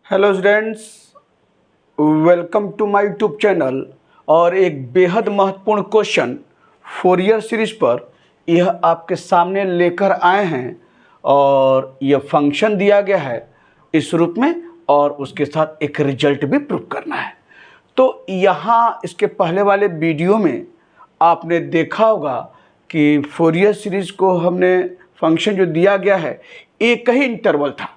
Hello students, welcome to my YouTube channel. और एक बेहद महत्वपूर्ण क्वेश्चन फोरियर सीरीज पर यह आपके सामने लेकर आए हैं। और यह फंक्शन दिया गया है इस रूप में और उसके साथ एक रिजल्ट भी प्रूव करना है। तो यहाँ इसके पहले वाले वीडियो में आपने देखा होगा कि फोरियर सीरीज को हमने फंक्शन जो दिया गया है एक ही इंटरवल था,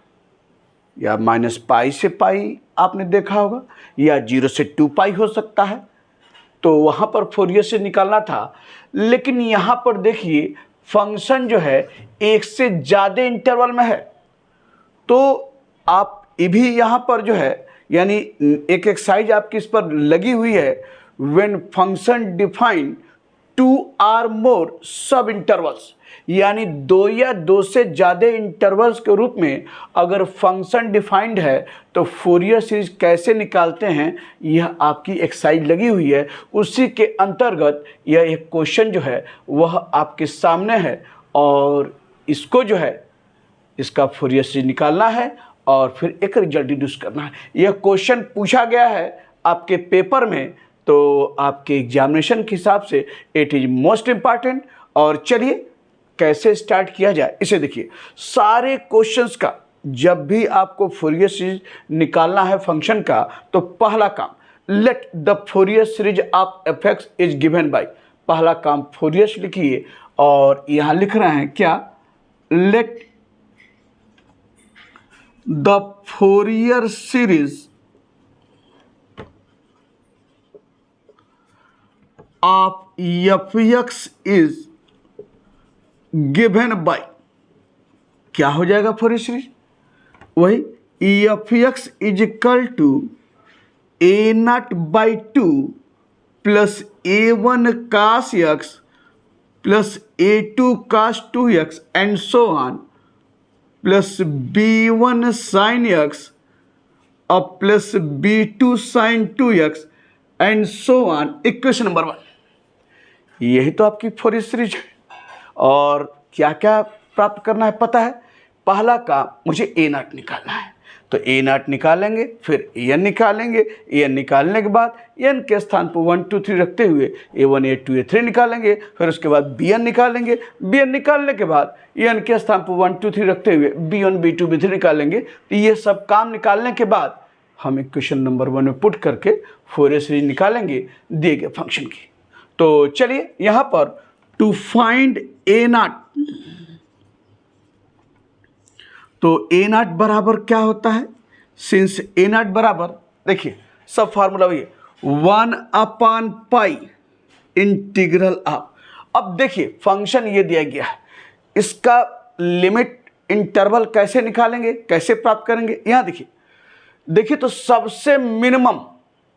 या -π से पाई आपने देखा होगा, या 0 से 2π हो सकता है। तो वहाँ पर फोरियर से निकालना था, लेकिन यहाँ पर देखिए फंक्शन जो है एक से ज़्यादा इंटरवल में है। तो आप ये भी यहाँ पर जो है यानी एक एक्सरसाइज आपकी इस पर लगी हुई है। When function define 2 or more सब इंटरवल्स, यानी 2 या 2 से ज़्यादा इंटरवल्स के रूप में अगर फंक्शन डिफाइंड है तो फोरियर सीरीज कैसे निकालते हैं, यह आपकी एक्सरसाइज लगी हुई है। उसी के अंतर्गत यह एक क्वेश्चन जो है वह आपके सामने है और इसको जो है इसका फोरियर सीरीज निकालना है और फिर एक रिजल्ट डिड्यूस करना है। यह क्वेश्चन पूछा गया है आपके पेपर में, तो आपके एग्जामिनेशन के हिसाब से इट इज़ मोस्ट इम्पॉर्टेंट। और चलिए कैसे स्टार्ट किया जाए इसे देखिए। सारे क्वेश्चंस का जब भी आपको फोरियर सीरीज निकालना है फंक्शन का, तो पहला काम let the Fourier series of एफ(x) इज गिवन बाय, पहला काम फोरियर सीरीज लिखिए। और यहाँ लिख रहे हैं क्या, let the Fourier series of f(x) is given by, क्या हो जाएगा फोरियर सीरीज, वही f(x) is equal to a0/2 plus a1 cos x plus a2 cos 2x and so on plus b1 sin x और plus b2 sin 2x and so on. Equation number 1, यही तो आपकी Fourier series है। और क्या क्या प्राप्त करना है पता है। पहला काम मुझे a0 निकालना है, तो a0 निकालेंगे, फिर n निकालेंगे। n निकालने के बाद n के स्थान पर 1 2 3 रखते हुए a1 a2 a3 निकालेंगे। फिर उसके बाद bn निकालेंगे। bn निकालने के बाद n के स्थान पर 1 2 3 रखते हुए b1 b2 b3 निकालेंगे। तो ये सब काम निकालने के बाद हम इक्वेशन नंबर 1 में पुट करके फोरियर सीरीज निकालेंगे दिए गए फंक्शन की। तो चलिए यहाँ पर टू फाइंड a0, तो a0 बराबर क्या होता है, सिंस a0 बराबर देखिए सब फार्मूला वही 1/π इंटीग्रल ऑफ। अब देखिए फंक्शन ये दिया गया है, इसका लिमिट इंटरवल कैसे निकालेंगे, कैसे प्राप्त करेंगे। यहाँ देखिए तो सबसे मिनिमम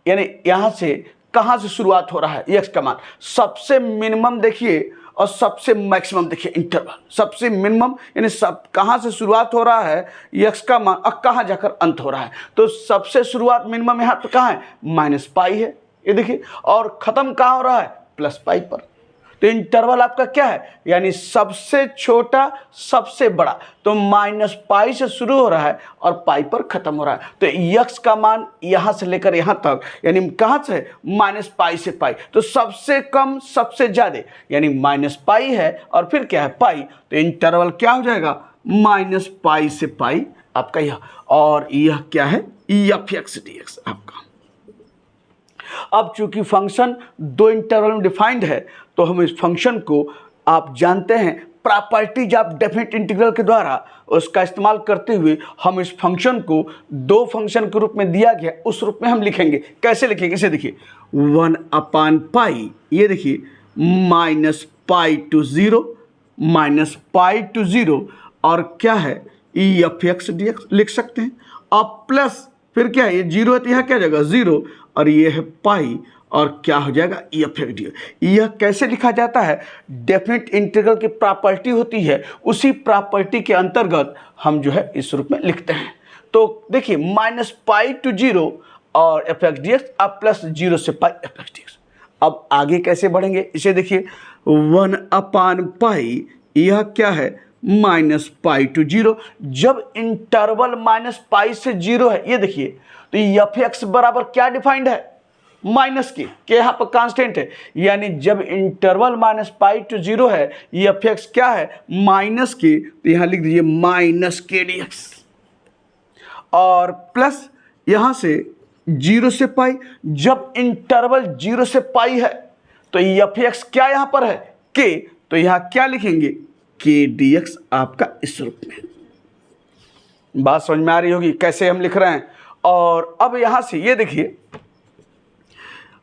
यानी यहाँ से कहाँ से शुरुआत हो रहा है x का मान, सबसे मिनिमम देखिए और सबसे मैक्सिमम देखिए इंटरवल। सबसे मिनिमम यानी सब कहाँ से शुरुआत हो रहा है x का मान और कहाँ जाकर अंत हो रहा है। तो सबसे शुरुआत मिनिमम यहाँ पर कहाँ है, -π है ये देखिए, और ख़त्म कहाँ हो रहा है, +π पर। तो इंटरवल आपका क्या है, यानी सबसे छोटा सबसे बड़ा। तो -π से शुरू हो रहा है और π पर ख़त्म हो रहा है। तो x का मान यहाँ से लेकर यहाँ तक यानी कहाँ से, -π से π। तो सबसे कम सबसे ज़्यादा यानी -π है और फिर क्या है π। तो इंटरवल क्या हो जाएगा, -π से π आपका यह। और यह क्या है, f(x) dx आपका। अब चूंकि फंक्शन 2 इंटरवल में डिफाइंड है, तो हम इस फंक्शन को आप जानते हैं प्रॉपर्टीज ऑफ डेफिनेट इंटीग्रल के द्वारा उसका इस्तेमाल करते हुए हम इस फंक्शन को 2 फंक्शन के रूप में दिया गया उस रूप में हम लिखेंगे। कैसे लिखेंगे इसे देखिए, 1/π, ये देखिए -π to 0 -π to 0 और क्या है f(x) dx लिख सकते हैं। अब प्लस फिर क्या है, ये 0 है तो यहाँ क्या जाएगा 0 और ये है π और क्या हो जाएगा f(x) dx। यह कैसे लिखा जाता है, डेफिनेट इंटीग्रल की प्रॉपर्टी होती है, उसी प्रॉपर्टी के अंतर्गत हम जो है इस रूप में लिखते हैं। तो देखिए -π to 0 और f(x) dx अब प्लस 0 से π f(x) dx। अब आगे कैसे बढ़ेंगे इसे देखिए, 1/π यह क्या है माइनस पाई टू जीरो। जब इंटरवल माइनस पाई से जीरो है, ये देखिए, तो एफ एक्स बराबर क्या डिफाइंड है, माइनस के यहाँ पर कांस्टेंट है, यानी जब interval minus pi to zero है, एफ एक्स क्या है, माइनस के, तो यहाँ लिख दीजिए माइनस के डी एक्स, और प्लस यहाँ से जीरो से पाई। जब इंटरवल जीरो से पाई है तो एफ एक्स क्या यहाँ पर है, के, तो यहाँ क्या लिखेंगे, के डी एक्स आपका इस रूप में। बात समझ में आ रही होगी कैसे हम लिख रहे हैं। और अब यहाँ से ये देखिए,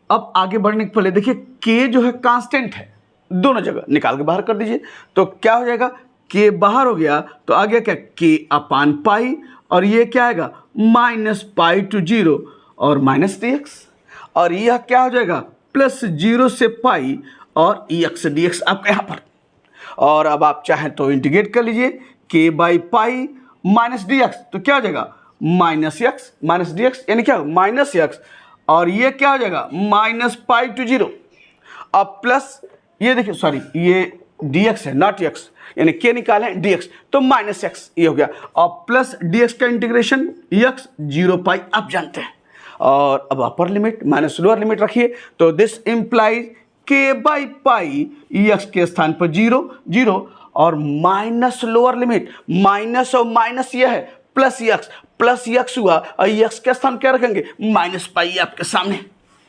अब आगे बढ़ने के पहले देखिए, के जो है कांस्टेंट है, दोनों जगह निकाल के बाहर कर दीजिए, तो क्या हो जाएगा, के बाहर हो गया तो आ गया क्या, के अपान पाई, और ये क्या आएगा, माइनस पाई टू जीरो और माइनस डी एक्स, और यह क्या हो जाएगा, प्लस जीरो से पाई और ई एक्स डी एक्स आपका यहाँ पर। और अब आप चाहें तो इंटीग्रेट कर लीजिए, के by pi minus D x, तो क्या हो जाएगा, minus x minus D x, यानी क्या, माइनस एक्स, और ये क्या हो जाएगा, माइनस पाई टू जीरो, अब प्लस ये देखिए, सॉरी ये डी एक्स है नॉट एक्स, यानी के निकाले डी एक्स, तो माइनस एक्स ये हो गया, और प्लस डी एक्स का इंटीग्रेशन एक्स जीरो पाई आप जानते हैं। और अब upper limit minus lower limit रखिए, तो दिस इंप्लाइज के बाई पाई एक्स के स्थान पर जीरो जीरो, और माइनस लोअर लिमिट, माइनस और माइनस ये है प्लस एक्स हुआ, और एक्स के स्थान क्या रखेंगे, माइनस पाई आपके सामने,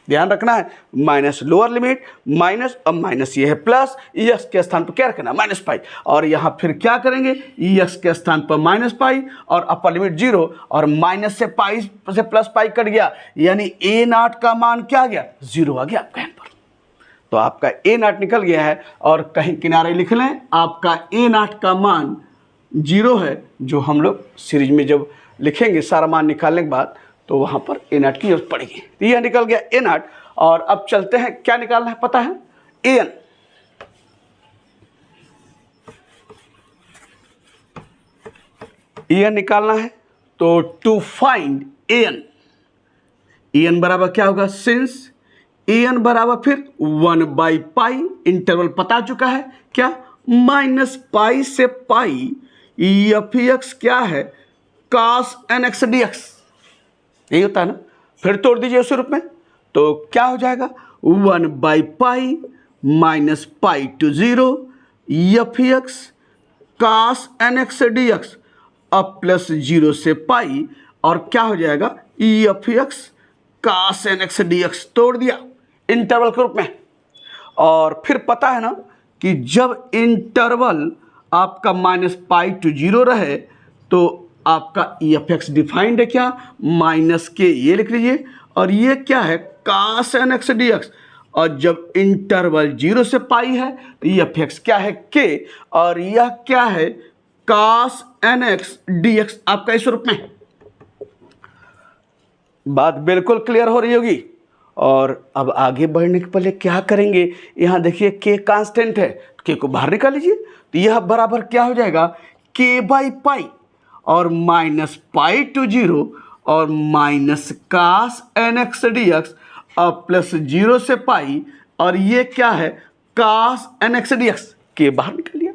ध्यान रखना है, माइनस लोअर लिमिट माइनस, और माइनस ये है प्लस, एक्स के स्थान पर क्या रखना, माइनस पाई, और यहाँ फिर क्या करेंगे, एक्स के स्थान पर माइनस पाई, और अपर लिमिट जीरो, और माइनस से पाई से प्लस पाई कट गया, यानी ए नॉट का मान क्या आ गया, जीरो आ गया आपका यहाँ पर। तो आपका ए नॉट निकल गया है, और कहीं किनारे लिख लें, आपका ए नॉट का मान जीरो है, जो हम लोग सीरीज में जब लिखेंगे सारा मान निकालने के बाद, तो वहाँ पर ए नॉट की जरूरत पड़ेगी। तो यह निकल गया ए नॉट, और अब चलते हैं, क्या निकालना है पता है, ए एन। ए एन निकालना है, तो टू फाइंड ए एन बराबर क्या होगा, सिंस ए एन बराबर फिर 1 बाई पाई, इंटरवल पता चुका है क्या, माइनस पाई से पाई, एफ एक्स क्या है, cos N x D x, यही होता है ना, फिर तोड़ दीजिए उस रूप में, तो क्या हो जाएगा, 1 by pi minus pi to zero, F X cos N x D X, अब प्लस जीरो से पाई, और क्या हो जाएगा, F X cos N x D X, तोड़ दिया इंटरवल के रूप में। और फिर पता है ना कि जब इंटरवल आपका माइनस पाई टू जीरो रहे, तो आपका एफ एक्स डिफाइंड है क्या, माइनस के, ये लिख लीजिए, और ये क्या है, cos N x D X, और जब इंटरवल जीरो से पाई है तो एफ एक्स क्या है, के, और यह क्या है, cos N x D x आपका इस रूप में। बात बिल्कुल क्लियर हो रही होगी। और अब आगे बढ़ने के पहले क्या करेंगे, यहाँ देखिए के कांस्टेंट है, के को बाहर निकाल लीजिए, तो यह बराबर क्या हो जाएगा, के बाई पाई, और माइनस पाई टू जीरो, और minus cos N x D X, और प्लस जीरो से पाई, और ये क्या है, cos N x D X, के बाहर निकल लिया।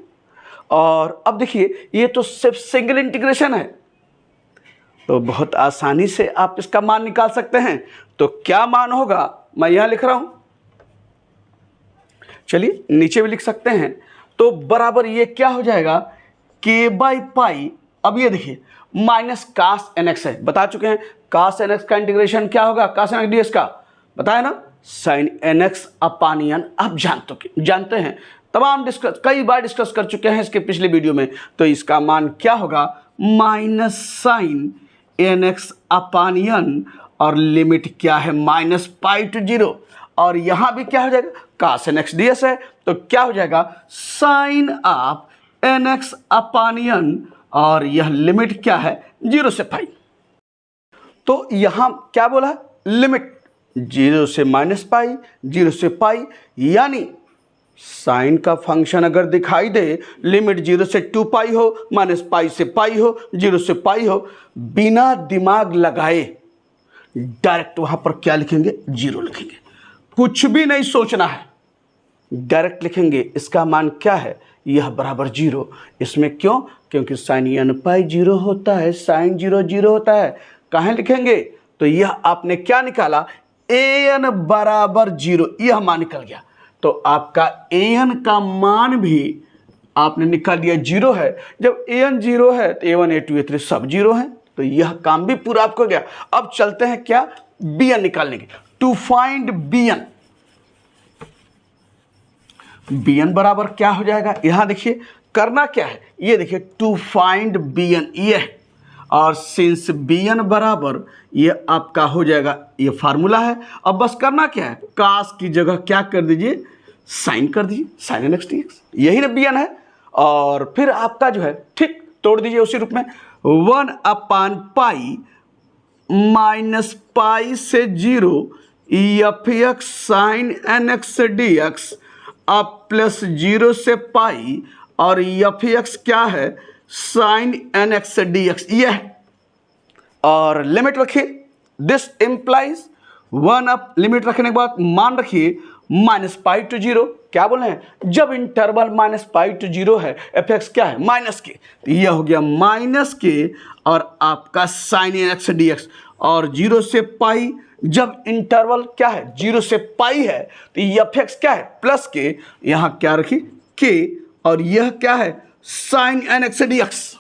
और अब देखिए, ये तो सिर्फ सिंगल इंटीग्रेशन है, तो बहुत आसानी से आप इसका मान निकाल सकते हैं। तो क्या मान होगा, मैं यहां लिख रहा हूं, चलिए नीचे भी लिख सकते हैं, तो बराबर ये क्या हो जाएगा, के बाई पाई, अब ये देखिए माइनस कास एन एक्स है, बता चुके हैं, कास एन एक्स का इंटीग्रेशन क्या होगा, कास एन एक्स डी एक्स का बताया ना, sign N x upon N, आप जानते हैं, तमाम कई बार डिस्कस कर चुके हैं इसके पिछले वीडियो में। तो इसका मान क्या होगा, minus sign N x upon n, और लिमिट क्या है, माइनस पाई टू जीरो, और यहां भी क्या हो जाएगा, cos N x D x है, तो क्या हो जाएगा, sine of n x upon n, और यह लिमिट क्या है, जीरो से पाई। तो यहां क्या बोला, लिमिट जीरो से माइनस पाई, जीरो से पाई, यानी साइन का फंक्शन अगर दिखाई दे, लिमिट जीरो से 2 पाई हो, माइनस पाई से पाई हो, जीरो से पाई हो, बिना दिमाग लगाए डायरेक्ट वहां पर क्या लिखेंगे, जीरो लिखेंगे, कुछ भी नहीं सोचना है, डायरेक्ट लिखेंगे। इसका मान क्या है, यह बराबर 0। इसमें क्यों? क्योंकि साइन n पाई 0 होता है, साइन 0 0 होता है। कहाँ लिखेंगे? तो यह आपने क्या निकाला? an बराबर 0, यह मान निकल गया। तो आपका an का मान भी आपने निकाल दिया 0 है। जब an 0 है तो a1 a2 a3 सब 0 है, तो यह काम भी पूरा आपको गया। अब चलते हैं क्या? bn निकालने के। टू फाइंड bn, bn बराबर क्या हो जाएगा? यहां देखिए करना क्या है, ये देखिए टू फाइंड bn ये है, और सिंस bn बराबर ये आपका हो जाएगा, ये फार्मूला है। अब बस करना क्या है, कास की जगह क्या कर दीजिए, साइन कर दीजिए, साइन nx dx, यही ना bn है। और फिर आपका जो है ठीक तोड़ दीजिए उसी रूप में, 1/पाई माइनस पाई से 0 f(x साइन nx dx) अब प्लस 0 से पाई, और f(x) क्या है, साइन nx dx ये है। और लिमिट रखिए, दिस इंप्लाइज 1 अप, लिमिट रखने के बाद मान रखिए माइनस पाई टू 0। क्या बोल रहे हैं? जब इंटरवल माइनस पाई टू 0 है, f(x) क्या है, माइनस के, तो यह हो गया माइनस के और आपका साइन nx dx। और 0 से पाई, जब इंटरवल क्या है, 0 से पाई है, तो f(x) क्या है, प्लस के, यहां क्या रखी, के, और यह क्या है, साइन nx dx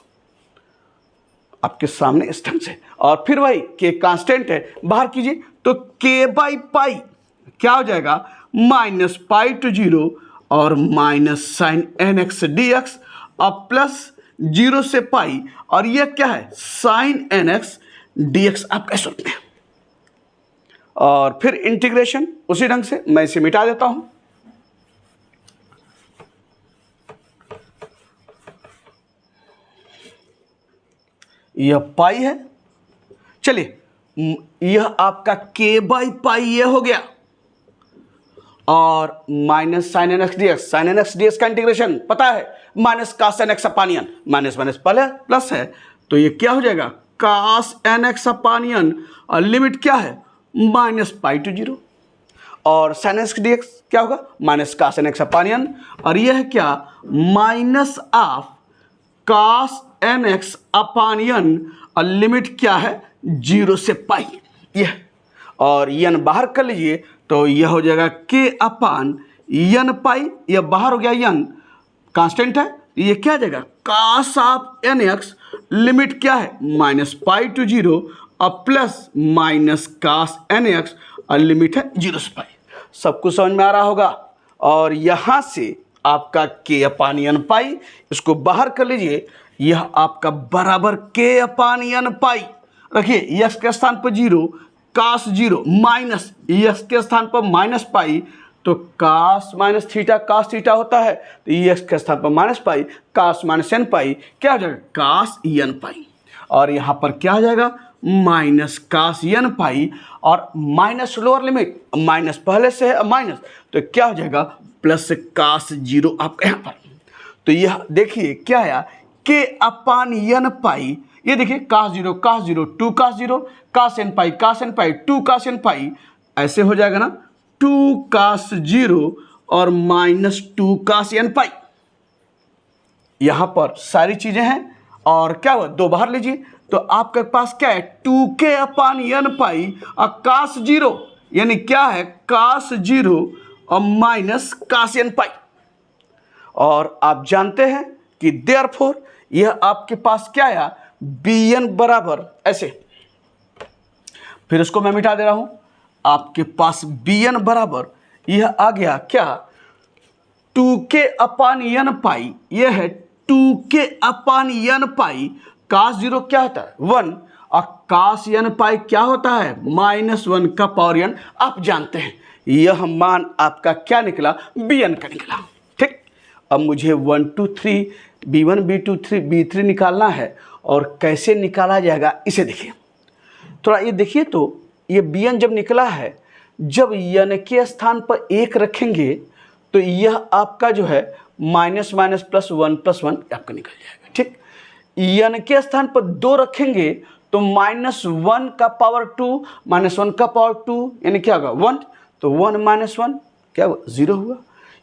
आपके सामने इस ढंग से। और फिर भाई के कांस्टेंट है, बाहर कीजिए तो k बाई पाई क्या हो जाएगा, माइनस पाई टू 0 और माइनस साइन nx dx और प्लस 0 से पाई, और यह क्या है, साइन nx dx आप कह सकते हैं। और फिर इंटीग्रेशन उसी ढंग से, मैं इसे मिटा देता हूं। यह पाई है, चलिए यह आपका k बाई पाई ये हो गया, और minus sine nx dx, sine nx dx का इंटीग्रेशन पता है, माइनस कास nx अपानियन, माइनस माइनस पहले प्लस है, तो ये क्या हो जाएगा, कास nx अपानियन, और लिमिट क्या है, माइनस पाई टू 0, और साइन nx dx क्या होगा, माइनस कास nx अपानियन, और यह है क्या, माइनस ऑफ कास nx अपानियन, और लिमिट क्या है, 0 से पाई यह, और n बाहर कर लीजिए तो यह हो जाएगा k अपान n पाई, यह बाहर हो गया, n कांस्टेंट है, ये क्या आ जाएगा, कास ऑफ nx, लिमिट क्या है, माइनस पाई टू 0 और प्लस माइनस कास nx, और लिमिट है 0 से पाई। सब कुछ समझ में आ रहा होगा। और यहां से आपका k अपान n पाई, इसको बाहर कर लीजिए, यह आपका बराबर k अपान n पाई, रखिए x के स्थान पर 0, कास 0 माइनस x के स्थान पर माइनस पाई, तो कास माइनस थीटा कास थीटा होता है, तो x के स्थान पर माइनस पाई, कास माइनस n पाई क्या हो जाएगा, कास n पाई, और यहाँ पर क्या आ जाएगा, माइनस कास n पाई, और माइनस लोअर लिमिट, माइनस पहले से है माइनस, तो क्या हो जाएगा, प्लस कास 0 आपका यहाँ पर। तो यह देखिए क्या आया, k अपान n पाई, ये देखिए कास 0 2 कास 0, कास n पाई 2 कास n पाई, ऐसे हो जाएगा ना, 2 कास 0 और माइनस 2 कास n पाई। यहां पर सारी चीजें हैं, और क्या हुआ, 2 बाहर लीजिए तो आपके पास क्या है, 2k अपान n पाई और कास 0, यानी क्या है, कास 0 और माइनस कास n पाई। और आप जानते हैं कि देयरफॉर यह आपके पास क्या आया, bn बराबर ऐसे, फिर इसको मैं मिटा दे रहा हूं, आपके पास bn बराबर यह आ गया क्या, 2k अपान n पाई, यह है 2k अपान n पाई, कास 0 क्या होता है 1, और कास n पाई क्या होता है, -1 का पावर n। आप जानते हैं यह मान आपका क्या निकला, bn का निकला। ठीक, अब मुझे 1 2 3 b1 b2 b3 निकालना है, और कैसे निकाला जाएगा इसे देखिए, थोड़ा ये देखिए। तो ये bn जब निकला है, जब n के स्थान पर 1 रखेंगे तो यह आपका जो है माइनस माइनस प्लस 1 आपका निकल जाएगा। ठीक, n के स्थान पर 2 रखेंगे तो -1 का पावर 2 -1 का पावर 2 यानी क्या होगा 1, तो 1 - 1 क्या हुआ 0 हुआ।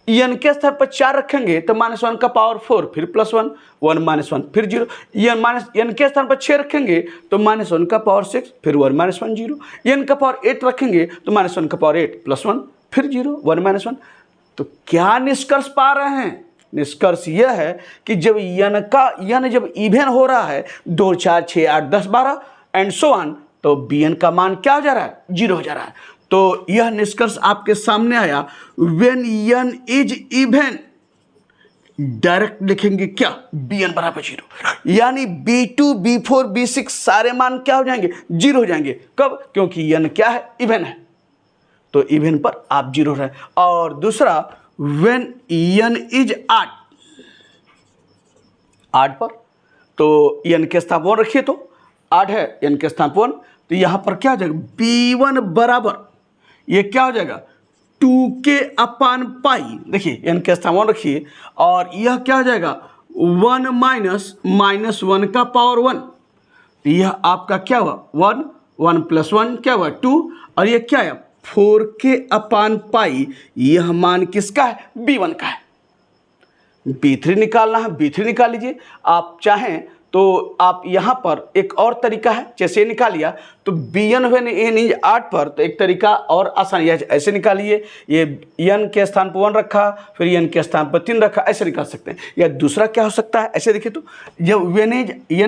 n के स्थान पर 4 रखेंगे तो -1 का पावर 4 फिर +1, 1 -1 फिर 0। n के स्थान पर 6 रखेंगे तो -1 का पावर 6 फिर 1 -1 0। n का पावर 8 रखेंगे तो -1 का पावर 8 +1 फिर 0 1 -1। तो क्या निष्कर्ष पा रहे हैं? निष्कर्ष यह है कि जब n जब इवन हो रहा है 2 4 6 8 10 12 एंड सो ऑन, तो bn का मान क्या हो जा रहा है? 0 हो जा रहा है। तो यह निष्कर्ष आपके सामने आया। When n is even, direct लिखेंगे क्या? bn बराबर 0, यानी b2 b4 b6 सारे मान क्या हो जाएंगे? 0 हो जाएंगे। कब? क्योंकि n क्या है? इवन है, तो इवन पर आप 0 रहे। और दूसरा, व्हेन n इज आड पर, तो n के स्थान पर 1 रखिए, तो 8 है, n के स्थान पर 1, तो यहां पर क्या हो जाएगा? b1 बराबर, ये क्या हो जाएगा? 2k/π। देखिए n के स्थान 1 रखिए, और यह क्या हो जाएगा? 1 -1 का पावर 1, तो यह आपका क्या हुआ? 1 1 + 1 क्या हुआ? 2, और ये क्या है? 4k/π। यह मान किसका है? b1 का है। b3 निकालना है, b3 निकाल लीजिए। आप चाहें तो आप यहाँ पर एक और तरीका है, जैसे निकालिए तो bn व्हेन n इज 8 पर, तो एक तरीका और आसान है, ऐसे निकालिए। ये n के स्थान पर 1 रखा, फिर n के स्थान पर 3 रखा, ऐसे निकाल सकते हैं। या दूसरा क्या हो सकता है? ऐसे देखिए, तो जब n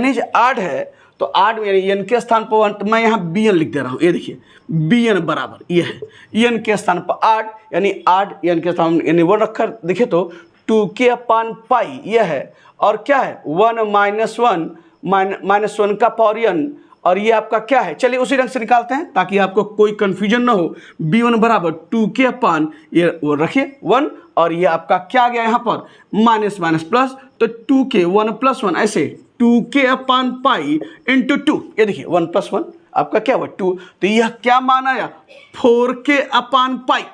इज 8 है तो 8 n के स्थान पर 1, तो मैं यहाँ bn लिख दे रहा हूँ। ये देखिए bn बराबर ये है n के स्थान पर 8, यानी 8 n के स्थान पर 1 रखकर देखिए तो 2k/π यह है, और क्या है? 1 -1 का पावर n, और ये आपका क्या है? चलिए उसी ढंग से निकालते हैं ताकि आपको कोई कंफ्यूजन ना हो। b1 बराबर 2k/, ये वो रखिए 1, और ये आपका क्या आ गया यहाँ पर? माइनस प्लस, तो 2k 1 + 1 ऐसे 2k/π × 2। ये देखिए 1 + 1 आपका क्या हुआ? 2, तो यह क्या मान आया? 4k/π।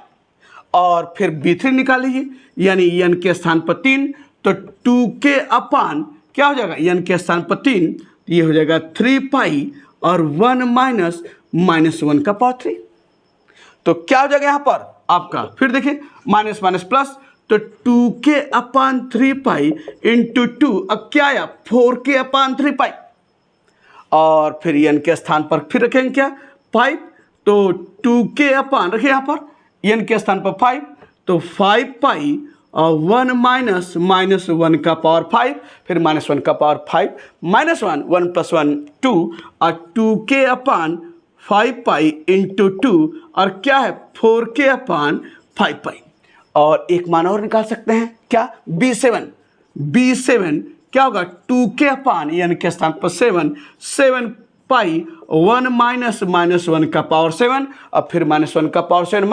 और फिर b3 निकाल लीजिए, यानी n के स्थान पर 3, तो 2k/ क्या हो जाएगा? n के स्थान पर 3, ये हो जाएगा 3π, और 1 -1 का पावर 3। तो क्या हो जाएगा यहाँ पर आपका? फिर देखिए माइनस प्लस, तो 2k/3π × 2, अब क्या आया? 4k/3π। और फिर n के स्थान पर फिर रखेंगे क्या? 5, तो 2k/ रखिए यहाँ पर n के स्थान पर 5, तो 5π, और 1 -1 का पावर 5, फिर -1 का पावर 5, -1 1 + 1 2, और 2k/5π × 2, और क्या है? 4k/5π। और एक मान और निकाल सकते हैं क्या? b7 क्या होगा? 2k/ n के स्थान पर 7π, 1 -1 का पावर 7, और फिर -1 का पावर 7,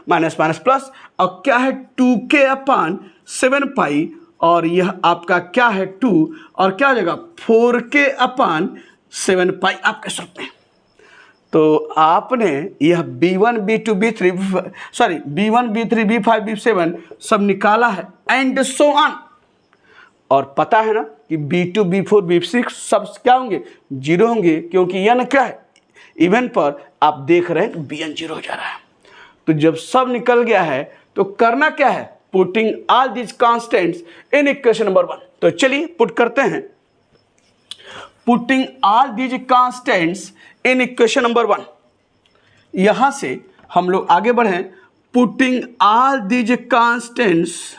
-1 प्लस, और क्या है? 2k/7π, और यह आपका क्या है? 2, और क्या हो जाएगा? 4k/7π आप कह सकते हैं। तो आपने यह b1 b2 b3 b5 b7 सब निकाला है, एंड सो ऑन। और पता है ना कि b2 b4 b6 सब क्या होंगे? 0 होंगे, क्योंकि n क्या है? इवन पर आप देख रहे हैं bn 0 हो जा रहा है। तो जब सब निकल गया है तो करना क्या है? Putting all this constants in equation number 1। तो चलिए पुट करते हैं। Putting all this constants in equation number 1। यहां से हम लोग आगे बढ़े। Putting all this constants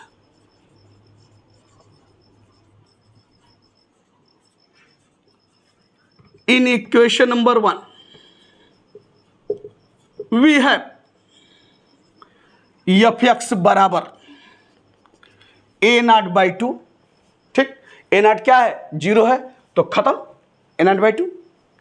in equation number 1, we have f(x) बराबर a0/2। ठीक, a0 क्या है? 0 है, तो खत्म, a0/2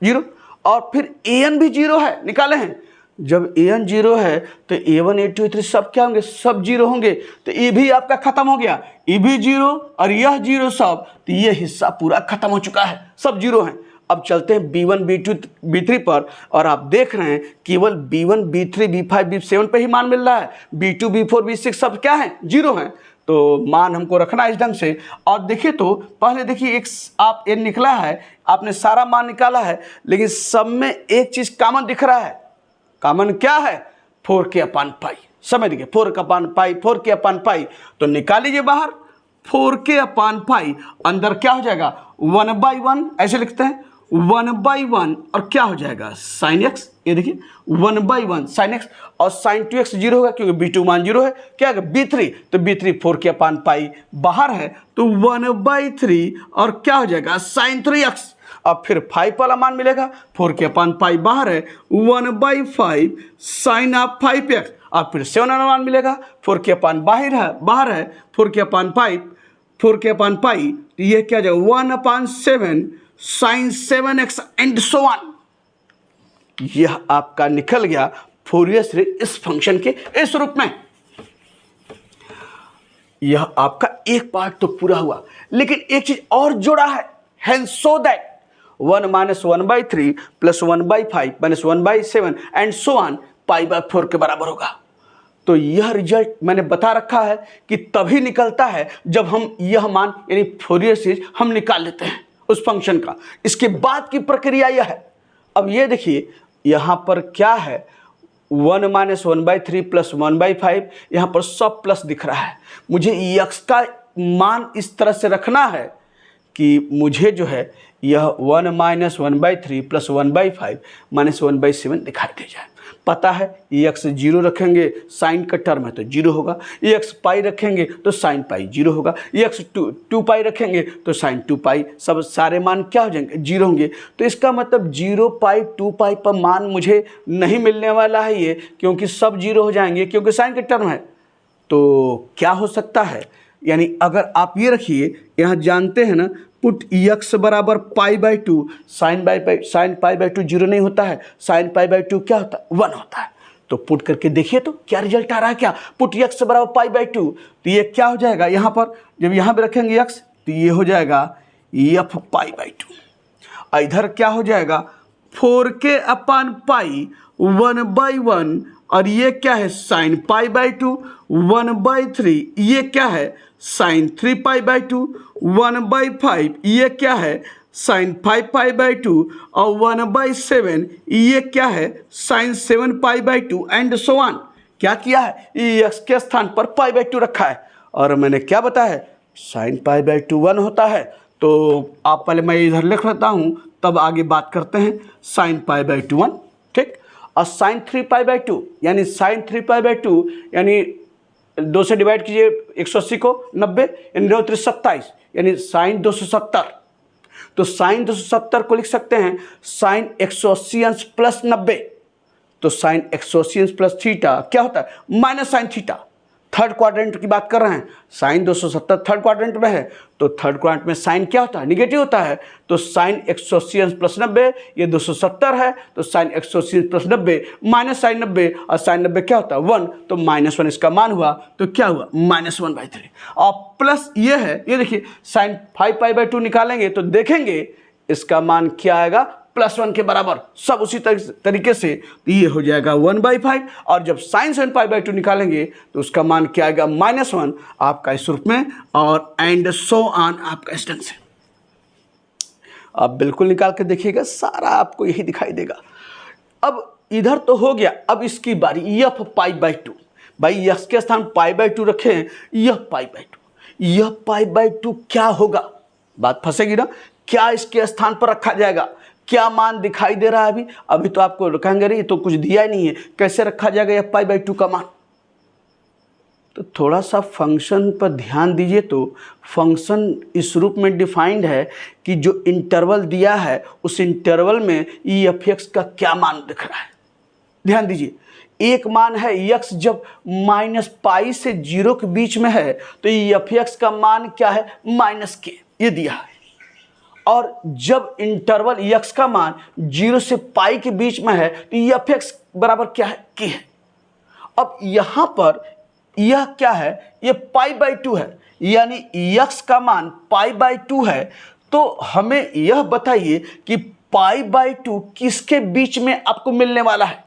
0। और फिर an भी 0 है, निकाले हैं। जब an 0 है तो a1 a2 a3 सब क्या होंगे? सब 0 होंगे, तो ये भी आपका खत्म हो गया, ये भी 0 और यह 0 सब, तो ये हिस्सा पूरा खत्म हो चुका है, सब 0 हैं। अब चलते हैं b1 b2 b3 पर, और आप देख रहे हैं केवल b1 b3 b5 b7 पे ही मान मिल रहा है, b2 b4 b6 सब क्या है? 0 हैं। तो मान हमको रखना है इस ढंग से। और देखिए तो पहले देखिए एक आप n निकला है, आपने सारा मान निकाला है, लेकिन सब में एक चीज कॉमन दिख रहा है। कॉमन क्या है? 4k/π। समय देखिए 4/पाई 4k/पाई, तो निकाल लीजिए बाहर 4k/पाई, अंदर क्या हो जाएगा 1/1, ऐसे लिखते हैं 1/1, और क्या हो जाएगा साइन एक्स, ये देखिए 1/1 साइन एक्स, और साइन 2x 0 होगा क्योंकि b2 मान 0 है, क्या है b3, तो b3 4k/पाई बाहर है, तो 1/3, और क्या हो जाएगा साइन 3x, अब फिर 5 वाला मान मिलेगा, 4k/पाई बाहर है, 1/5 साइन ऑफ 5x, अब फिर 7 वाला मान मिलेगा, 4k/बाहर है 4k/पाई, तो ये क्या जाएगा 1/7 sign 7x and so on. यह आपका निकल गया फोरियर सीरीज इस फंक्शन के इस रूप में। यह आपका एक पार्ट तो पूरा हुआ, लेकिन एक चीज और जोड़ा है, hence so that 1 - 1/3 + 1/5 - 1/7 and so on π/4 के बराबर होगा। तो यह रिजल्ट मैंने बता रखा है कि तभी निकलता है जब हम यह मान यानी फोरियर सीरीज हम निकाल लेते हैं उस फंक्शन का। इसके बाद की प्रक्रिया यह है, अब ये देखिए यहाँ पर क्या है 1 - 1/3 + 1/5, यहाँ पर सब प्लस दिख रहा है। मुझे x का मान इस तरह से रखना है कि मुझे जो है यह 1 - 1/3 + 1/5 - 1/7 दिखाई दे जाए। पता है x 0 रखेंगे साइन का टर्म है तो 0 होगा, x पाई रखेंगे तो साइन पाई 0 होगा, x 2 पाई रखेंगे तो साइन 2 पाई, सब सारे मान क्या हो जाएंगे 0 होंगे। तो इसका मतलब 0 पाई 2 पाई पर मान मुझे नहीं मिलने वाला है ये, क्योंकि सब 0 हो जाएंगे क्योंकि साइन का टर्म है। तो क्या हो सकता है, यानी अगर आप ये रखिए यहाँ जानते हैं ना पुट x बराबर π/2, साइन π/2 0 नहीं होता है, साइन π/2 क्या होता है 1 होता है। तो पुट करके देखिए तो क्या रिजल्ट आ रहा है, क्या पुट x बराबर π/2, तो ये क्या हो जाएगा यहाँ पर जब यहाँ पे रखेंगे x तो ये हो जाएगा f π/2, इधर क्या हो जाएगा 4k/पाई 1/1, और ये क्या है साइन π/2 1/3, ये क्या है साइन 3π/2 1/5, ये क्या है साइन 5π/2, और 1/7 ये क्या है साइन 7π/2 एंड सो ऑन। क्या किया है x के स्थान पर π/2 रखा है, और मैंने क्या बताया है साइन π/2 1 होता है। तो आप पहले मैं इधर लिख लेता हूँ तब आगे बात करते हैं। साइन π/2 1, ठीक, और साइन 3π/2 यानी साइन 3π/2 यानी 2 से डिवाइड कीजिए 180 को 90 यानी 9 3 27 यानी साइन 270। तो साइन 270 को लिख सकते हैं साइन 180 अंश प्लस 90। तो साइन 180 अंश प्लस थीटा क्या होता है minus sine theta. Third quadrant की बात कर रहे हैं, साइन 270 थर्ड क्वाड्रेंट में है, तो थर्ड क्वाड्रेंट में साइन क्या होता है निगेटिव होता है। तो साइन 180 अंश प्लस 90 ये 270 है, तो साइन 180 अंश प्लस 90 माइनस साइन 90, और साइन 90 क्या होता है 1, तो -1 इसका मान हुआ, तो क्या हुआ -1/3। और प्लस ये है, ये देखिए साइन 5π/2 निकालेंगे तो देखेंगे इसका मान क्या आएगा +1 के बराबर, सब उसी तरीके से ये हो जाएगा 1/5। और जब साइन 7π/2 निकालेंगे तो उसका मान क्या आएगा -1 आपका इस रूप में, और एंड सो ऑन आपका इस ढंग से। आप बिल्कुल निकाल के देखिएगा सारा आपको यही दिखाई देगा। अब इधर तो हो गया, अब इसकी बारी f π/2, भाई x के स्थान π/2 रखे हैं, यह π/2 क्या होगा, बात फंसेगी ना, क्या इसके स्थान पर रखा जाएगा, क्या मान दिखाई दे रहा है अभी तो आपको रखेंगे नहीं, तो कुछ दिया ही नहीं है, कैसे रखा जाएगा यह π/2 का मान। तो थोड़ा सा फंक्शन पर ध्यान दीजिए। तो फंक्शन इस रूप में डिफाइंड है कि जो इंटरवल दिया है उस इंटरवल में ई एफ एक्स का क्या मान दिख रहा है, ध्यान दीजिए। एक मान है x जब -π से 0 के बीच में है तो ई एफ एक्स का मान क्या है -k, ये दिया है। और जब इंटरवल x का मान 0 से π के बीच में है तो ई एफ एक्स बराबर क्या है k है। अब यहाँ पर यह क्या है, ये π/2 है, यानी x का मान π/2 है। तो हमें यह बताइए कि π/2 किसके बीच में आपको मिलने वाला है,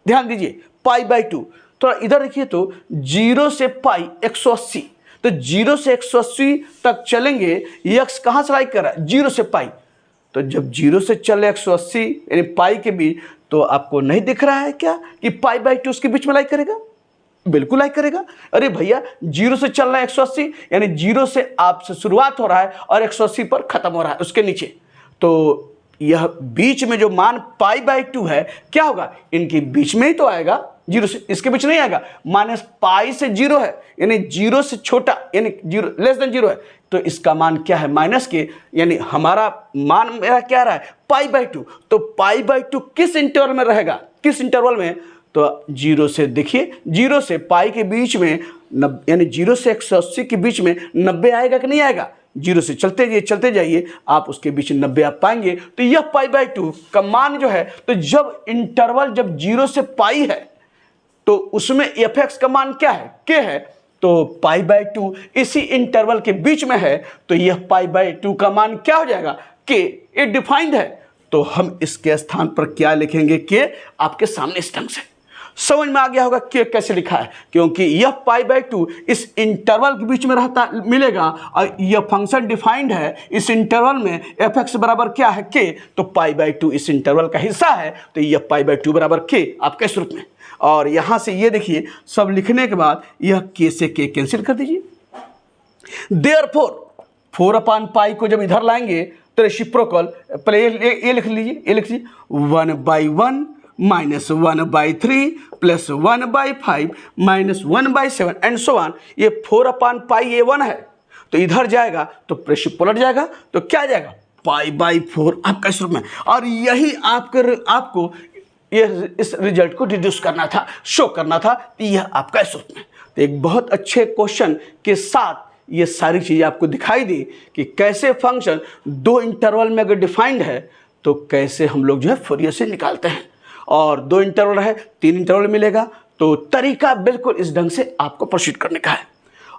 ध्यान दीजिए π/2। तो इधर देखिए तो 0 से π 180, तो 0 से 180 तक चलेंगे, x कहाँ से लाई कर रहा है 0 से π। तो जब 0 से चले 180 यानी π के बीच, तो आपको नहीं दिख रहा है क्या कि π/2 उसके बीच में लाई करेगा, बिल्कुल लाइक करेगा। अरे भैया 0 से चल रहा है 180, यानी 0 से आपसे शुरुआत हो रहा है और 180 पर खत्म हो रहा है उसके नीचे, तो यह बीच में जो मान π/2 है क्या होगा, इनके बीच में ही तो आएगा, 0 से इसके बीच नहीं आएगा। -π से 0 है, यानी 0 से छोटा, यानी 0 लेस देन 0 है, तो इसका मान क्या है माइनस के, यानी हमारा मान मेरा क्या रहा है π/2। तो π/2 किस इंटरवल में रहेगा, किस इंटरवल में, तो 0 से देखिए 0 से π के बीच में यानी 0 से 180 के बीच में 90 आएगा कि नहीं आएगा। 0 से चलते जाइए आप उसके बीच 90 आप पाएंगे। तो यह π/2 का मान जो है, तो जब इंटरवल जब 0 से π है तो उसमें f(x) का मान क्या है, k है, तो π/2 इसी इंटरवल के बीच में है, तो यह π/2 का मान क्या हो जाएगा, k। ये डिफाइंड है, तो हम इसके स्थान पर क्या लिखेंगे, k आपके सामने इस ढंग से। समझ में आ गया होगा k कैसे लिखा है, क्योंकि यह π/2 इस इंटरवल के बीच में रहता मिलेगा और यह फंक्शन डिफाइंड है इस इंटरवल में, f(x) बराबर क्या है, k, तो π/2 इस इंटरवल का हिस्सा है, तो यह π/2 बराबर k आपके इस रूप में। और यहां से ये देखिए सब लिखने के बाद यह k से k कैंसिल कर दीजिए। देयरफॉर 4/π को जब इधर लाएंगे तो रेसिप्रोकल, पहले ये लिख लीजिए, 1/1 minus 1/3 plus 1/5 minus 1/7 and so on. ये 4/π ये 1 है, तो इधर जाएगा तो रेशियो पलट जाएगा, तो क्या जाएगा π/4 आपका इस रूप में। और यही आपको ये इस रिजल्ट को डिड्यूस करना था, शो करना था, तो यह आपका इस रूप में। तो एक बहुत अच्छे क्वेश्चन के साथ ये सारी चीज़ें आपको दिखाई दी कि कैसे फंक्शन 2 इंटरवल में अगर डिफाइंड है तो कैसे हम लोग जो है फोरियर से निकालते हैं। और 2 इंटरवल है, 3 इंटरवल मिलेगा, तो तरीका बिल्कुल इस ढंग से आपको प्रोसीड करने का है।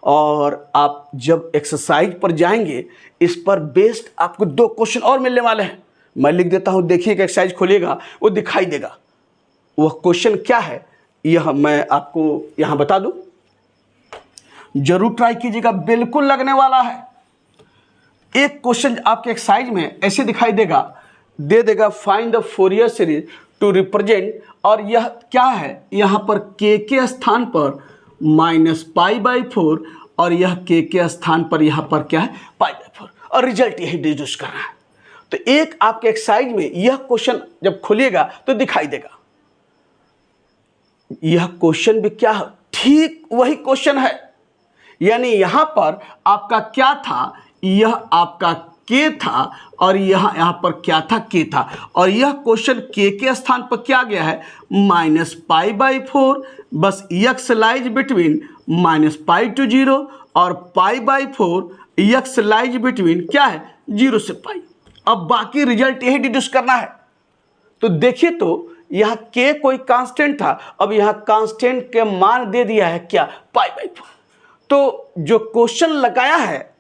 और आप जब एक्सरसाइज पर जाएंगे इस पर बेस्ड आपको 2 क्वेश्चन और मिलने वाले हैं। मैं लिख देता हूँ, देखिए कि एक्सरसाइज खोलिएगा वो दिखाई देगा वह क्वेश्चन क्या है, यह मैं आपको यहाँ बता दूँ, जरूर ट्राई कीजिएगा, बिल्कुल लगने वाला है। एक क्वेश्चन आपके एक्सरसाइज में ऐसे दिखाई देगा, दे देगा find the Fourier series to represent, और यह क्या है, यहाँ पर k के स्थान पर -π/4 और यह k के स्थान पर यहाँ पर क्या है π/4, और रिजल्ट यही डिड्यूस करना है। तो एक आपके एक्सरसाइज में यह क्वेश्चन जब खोलिएगा तो दिखाई देगा, यह क्वेश्चन भी क्या है, ठीक वही क्वेश्चन है। यानी यहां पर आपका क्या था, यह आपका k था और यहाँ पर क्या था, k था, और यह क्वेश्चन k के स्थान पर क्या गया है -π/4, बस x लाइज बिटवीन -π to 0 और π/4 x लाइज बिटवीन क्या है 0 से π। अब बाकी रिजल्ट यही डिड्यूस करना है। तो देखिए, तो यहाँ k कोई कांस्टेंट था, अब यहाँ कांस्टेंट के मान दे दिया है क्या π/4। तो जो क्वेश्चन लगाया है,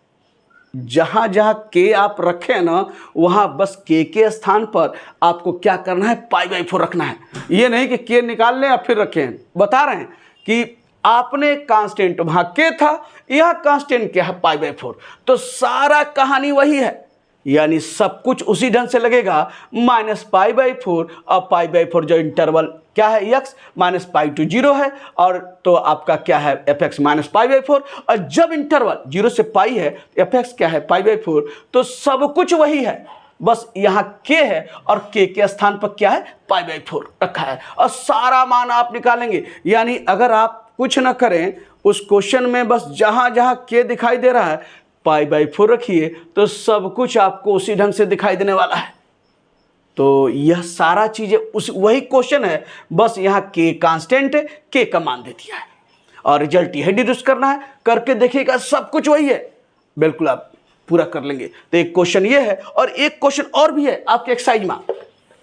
जहां जहां k आप रखें ना, वहां बस k के स्थान पर आपको क्या करना है π/4 रखना है। ये नहीं कि k निकाल लें या फिर रखें, बता रहे हैं कि आपने कांस्टेंट वहां k था, यह कांस्टेंट क्या है π/4, तो सारा कहानी वही है। यानी सब कुछ उसी ढंग से लगेगा, -π/4 और π/4 जो इंटरवल क्या है x -π to 0 है, और तो आपका क्या है f(x) -π/4, और जब इंटरवल 0 से π है f(x) क्या है π/4, तो सब कुछ वही है, बस यहाँ k है और k के स्थान पर क्या है π/4 रखा है, और सारा मान आप निकालेंगे। यानी अगर आप कुछ ना करें, उस क्वेश्चन में बस जहाँ जहाँ k दिखाई दे रहा है π/4 रखिए, तो सब कुछ आपको उसी ढंग से दिखाई देने वाला है। तो यह सारा चीजें उस वही क्वेश्चन है, बस यहाँ k कांस्टेंट है, k का मान दे दिया है, और रिजल्ट यह डिड्यूस करना है। करके देखिएगा सब कुछ वही है, बिल्कुल आप पूरा कर लेंगे। तो एक क्वेश्चन ये है, और एक क्वेश्चन और भी है आपके एक्सरसाइज में।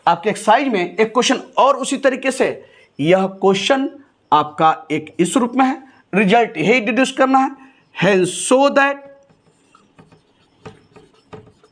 आपके एक्सरसाइज में एक क्वेश्चन और उसी तरीके से, यह क्वेश्चन आपका एक इस रूप में है, रिजल्ट यही डिड्यूस करना है। हेंस सो दैट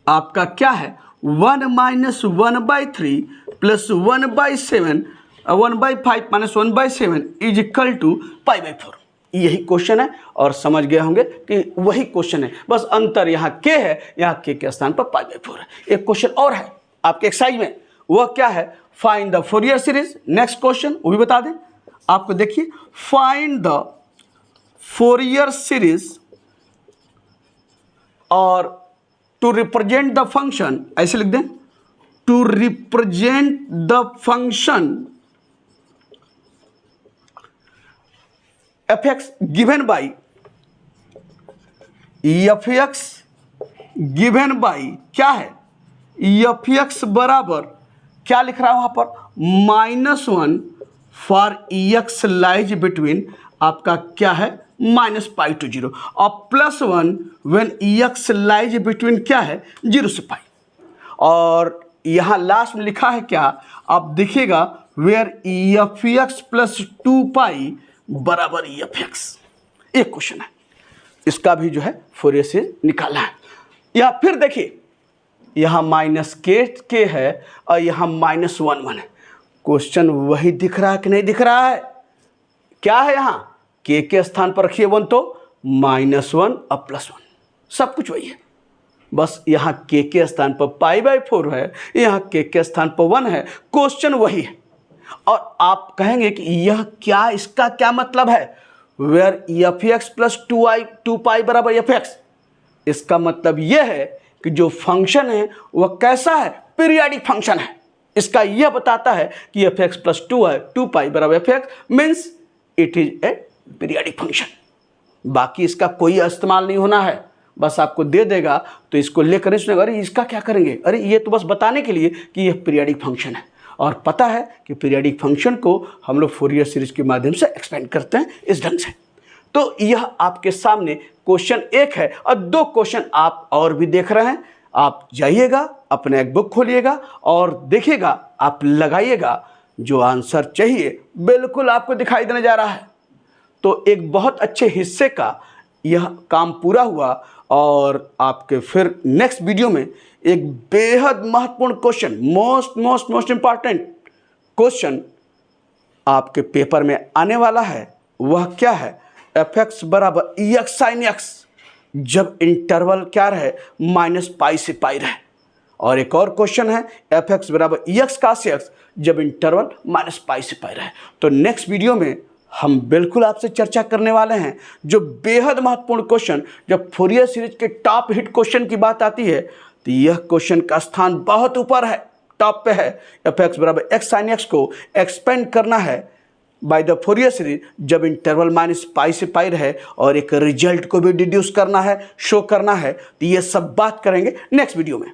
आपका क्या है 1 - 1/3 plus 1/7 1/5 minus 1/7 is equal to π/4। यही क्वेश्चन है, और समझ गए होंगे कि वही क्वेश्चन है, बस अंतर यहाँ k है, यहाँ k के स्थान पर π/4 है। एक क्वेश्चन और है आपके एक्सरसाइज में, वह क्या है, find the Fourier series. Next question वो भी बता दें, आपको देखिए, फाइंड द फोरियर सीरीज और टू रिप्रेजेंट द फंक्शन, ऐसे लिख दें, to represent the function f x given by f x given by क्या है, एफ एक्स बराबर क्या लिख रहा है वहां पर, -1 फॉर एक्स लाइज बिटवीन आपका क्या है -π to 0 और +1 व्हेन एक्स लाइज बिटवीन क्या है 0 से पाई। और यहां लास्ट में लिखा है क्या, आप देखिएगा, वेयर एफ एक्स प्लस 2π बराबर एफ एक्स। एक क्वेश्चन है, इसका भी जो है फोरियर सीरीज निकालना है। या फिर देखिए, यहाँ -k है और यहाँ -1 है। क्वेश्चन वही दिख रहा है कि नहीं दिख रहा है, क्या है यहाँ k के स्थान पर रखिए 1 तो -1 और +1, सब कुछ वही है। बस यहाँ k के स्थान पर π/4 है, यहाँ k के स्थान पर 1 है, क्वेश्चन वही है। और आप कहेंगे कि यह क्या, इसका क्या मतलब है, वेयर एफ एक्स प्लस 2π बराबर एफ एक्स। इसका मतलब यह है कि जो फंक्शन है वह कैसा है, पीरियाडिक फंक्शन है। इसका यह बताता है कि एफ एक्स प्लस 2π बराबर F x means it is a periodic function. बाकी इसका कोई इस्तेमाल नहीं होना है, बस आपको दे देगा तो इसको लेकर नहीं सुनेगा, अरे इसका क्या करेंगे, अरे ये तो बस बताने के लिए कि यह पीरियाडिक फंक्शन है। और पता है कि पीरियाडिक फंक्शन को हम लोग फोरियर सीरीज के माध्यम से एक्सपेंड करते हैं इस ढंग से। तो यह आपके सामने क्वेश्चन 1 है और 2 क्वेश्चन आप और भी देख रहे हैं। आप जाइएगा, अपने एक बुक खोलिएगा और देखिएगा, आप लगाइएगा, जो आंसर चाहिए बिल्कुल आपको दिखाई देने जा रहा है। तो एक बहुत अच्छे हिस्से का यह काम पूरा हुआ और आपके फिर नेक्स्ट वीडियो में एक बेहद महत्वपूर्ण क्वेश्चन, मोस्ट इंपॉर्टेंट क्वेश्चन आपके पेपर में आने वाला है। वह क्या है, एफ एक्स बराबर एक्स साइन एक्स जब इंटरवल क्या रहे -π से π रहे। और एक और क्वेश्चन है एफ एक्स बराबर एक्स कास एक्स जब इंटरवल -π से π रहे। तो नेक्स्ट वीडियो में हम बिल्कुल आपसे चर्चा करने वाले हैं जो बेहद महत्वपूर्ण क्वेश्चन। जब फोरियर सीरीज के टॉप हिट क्वेश्चन की बात आती है तो यह क्वेश्चन का स्थान बहुत ऊपर है, टॉप पे है। एफ एक्स बराबर एक्स साइन एक्स को एक्सपेंड करना है बाय द फोरियर सीरीज जब इंटरवल -π से π रहे और एक रिजल्ट को भी डिड्यूस करना है, शो करना है। तो ये सब बात करेंगे नेक्स्ट वीडियो में।